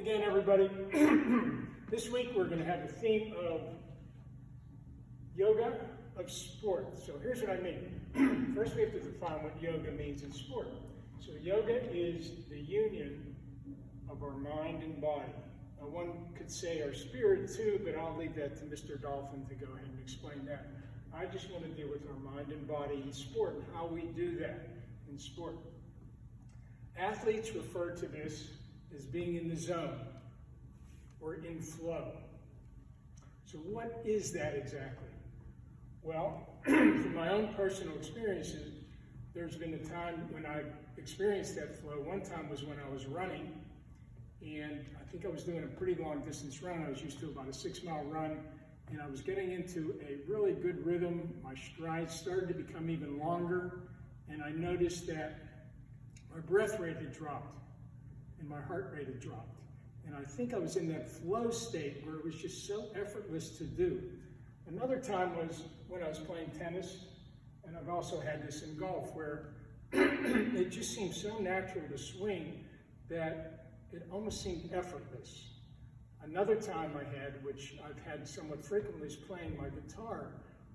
again, everybody. This week we're going to have a theme of yoga of sport. So here's what I mean. First we have to define what yoga means in sport. So yoga is the union of our mind and body. Now one could say our spirit too, but I'll leave that to Mr. Dolphin to go ahead and explain that. I just want to deal with our mind and body in sport and how we do that in sport. Athletes refer to this as being in the zone or in flow. So what is that exactly? Well, from my own personal experiences, there's been a time when I've experienced that flow. One time was when I was running, and I think I was doing a pretty long distance run. I was used to about a 6-mile run, and I was getting into a really good rhythm. My strides started to become even longer, and I noticed that my breath rate had dropped and my heart rate had dropped. And I think I was in that flow state where it was just so effortless to do. Another time was when I was playing tennis, and I've also had this in golf, where it just seemed so natural to swing that it almost seemed effortless. Another time I had, which I've had somewhat frequently, is playing my guitar,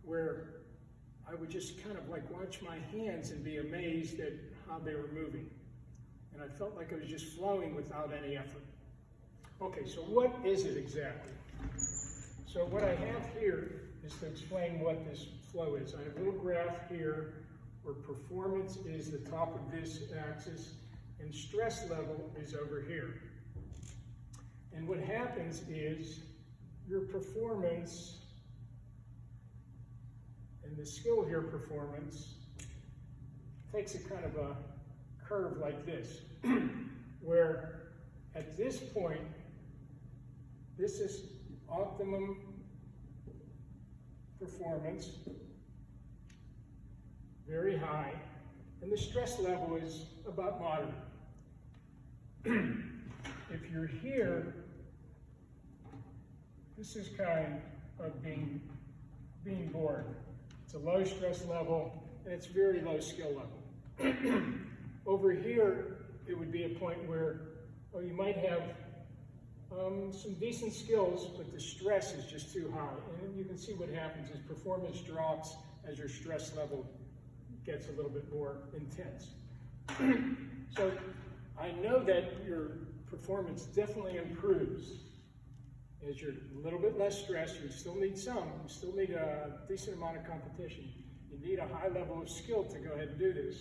where I would just kind of like watch my hands and be amazed at how they were moving. And I felt like I was just flowing without any effort. Okay, so what is it exactly? So what I have here is to explain what this flow is. I have a little graph here where performance is the top of this axis and stress level is over here. And what happens is your performance and the skill here performance takes a kind of a curve like this, where at this point, this is optimum performance, very high, and the stress level is about moderate. If you're here, this is kind of being bored. It's a low stress level, and it's very low skill level. Over here, it would be a point where, you might have some decent skills, but the stress is just too high. And you can see what happens is performance drops as your stress level gets a little bit more intense. So I know that your performance definitely improves as you're a little bit less stressed. You still need some. You still need a decent amount of competition. You need a high level of skill to go ahead and do this.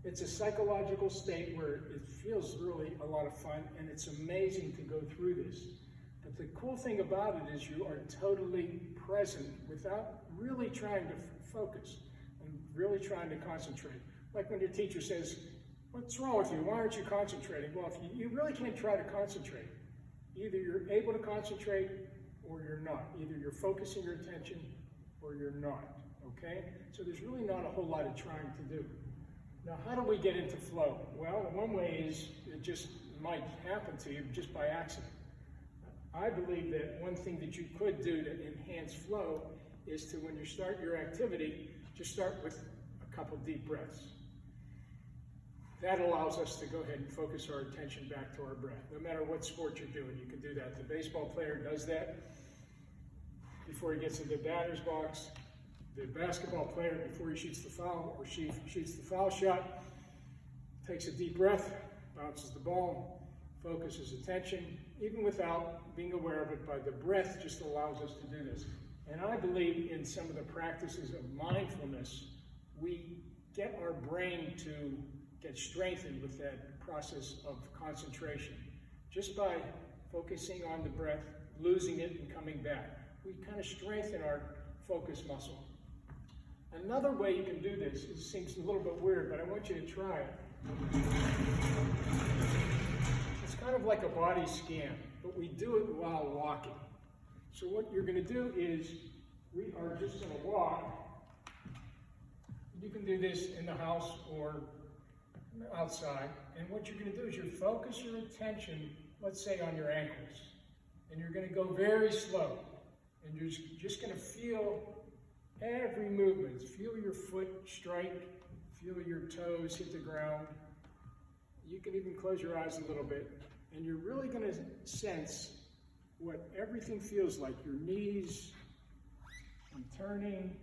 It's a psychological state where it feels really a lot of fun, and it's amazing to go through this. But the cool thing about it is you are totally present without really trying to focus and really trying to concentrate. Like when your teacher says, "What's wrong with you? Why aren't you concentrating?" Well, if you really can't try to concentrate. Either you're able to concentrate or you're not. Either you're focusing your attention or you're not, okay? So there's really not a whole lot of trying to do. Now, how do we get into flow? Well, one way is it just might happen to you just by accident. I believe that one thing that you could do to enhance flow is to, when you start your activity, just start with a couple deep breaths. That allows us to go ahead and focus our attention back to our breath. No matter what sport you're doing, you can do that. The baseball player does that before he gets into the batter's box. The basketball player, before he shoots the foul, or she shoots the foul shot, takes a deep breath, bounces the ball, focuses attention, even without being aware of it, by the breath just allows us to do this. And I believe in some of the practices of mindfulness, we get our brain to get strengthened with that process of concentration. Just by focusing on the breath, losing it, and coming back, we kind of strengthen our focus muscle. Another way you can do this, it seems a little bit weird, but I want you to try it. It's kind of like a body scan, but we do it while walking. So what you're going to do is, we are just going to walk. You can do this in the house or outside, and what you're going to do is you focus your attention, let's say, on your ankles, and you're going to go very slow, and you're just going to feel every movement. Feel your foot strike, feel your toes hit the ground. You can even close your eyes a little bit, And you're really going to sense what everything feels like. Your knees, I'm turning,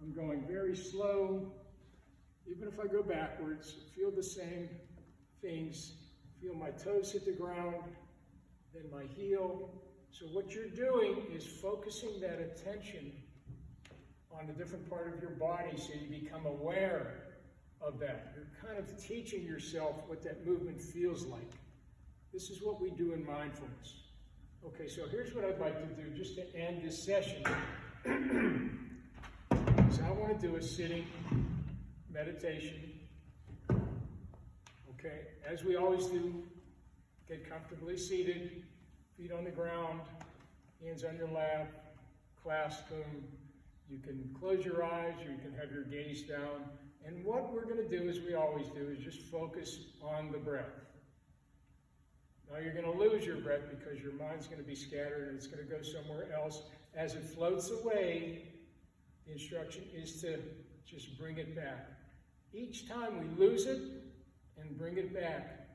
I'm going very slow. Even if I go backwards, feel the same things. Feel my toes hit the ground, then my heel. So what you're doing is focusing that attention on a different part of your body so you become aware of that. You're kind of teaching yourself what that movement feels like. This is what we do in mindfulness. Okay, so here's what I'd like to do just to end this session. So I want to do a sitting meditation. Okay, as we always do, get comfortably seated, feet on the ground, hands on your lap, clasp them. You can close your eyes, you can have your gaze down. And what we're going to do, as we always do, is just focus on the breath. Now you're going to lose your breath because your mind's going to be scattered and it's going to go somewhere else. As it floats away, the instruction is to just bring it back. Each time we lose it and bring it back,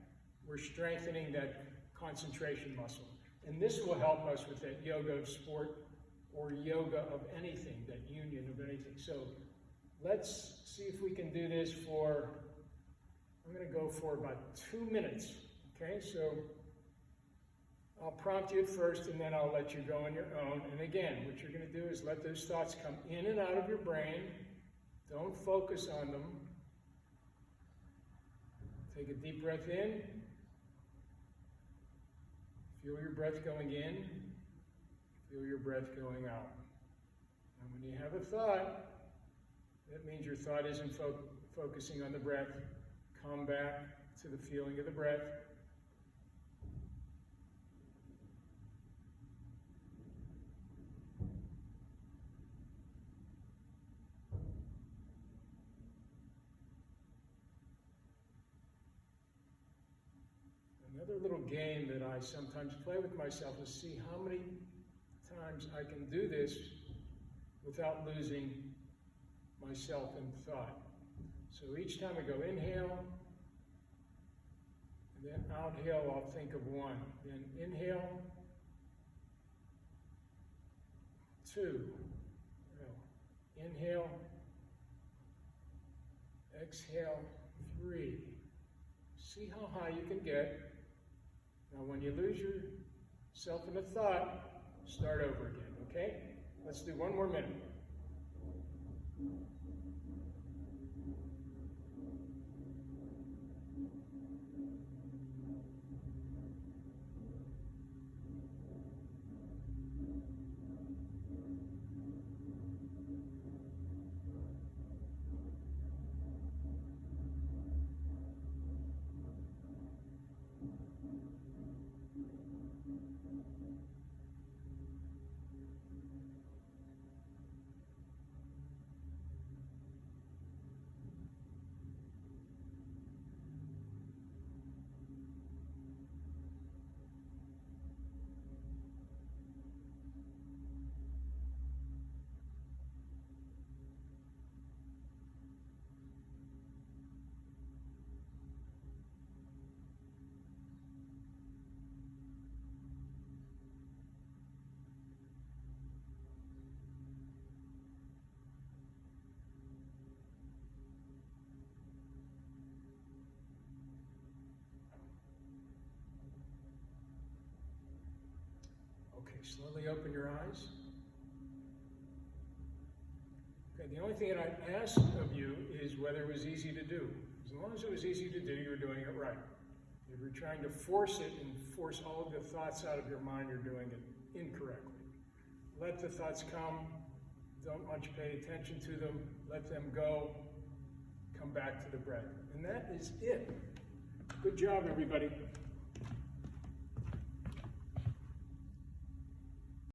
we're strengthening that concentration muscle. And this will help us with that yoga of sport or yoga of anything, that union of anything. So let's see if we can do this for, I'm going to go for about 2 minutes. Okay, so I'll prompt you at first and then I'll let you go on your own. And again, what you're going to do is let those thoughts come in and out of your brain. Don't focus on them. Take a deep breath in. Feel your breath going in. Feel your breath going out. And when you have a thought, that means your thought isn't focusing on the breath. Come back to the feeling of the breath. Another little game that I sometimes play with myself is see how many times I can do this without losing myself in thought. So each time I go inhale, and then outhale, I'll think of one. Then inhale, 2. Inhale, exhale, 3. See how high you can get. Now when you lose yourself in a thought, start over again, okay? Let's do 1 more minute. Okay, slowly open your eyes. Okay, the only thing that I ask of you is whether it was easy to do. As long as it was easy to do, you're doing it right. If you're trying to force it and force all of the thoughts out of your mind, you're doing it incorrectly. Let the thoughts come. Don't much pay attention to them. Let them go. Come back to the breath. And that is it. Good job, everybody.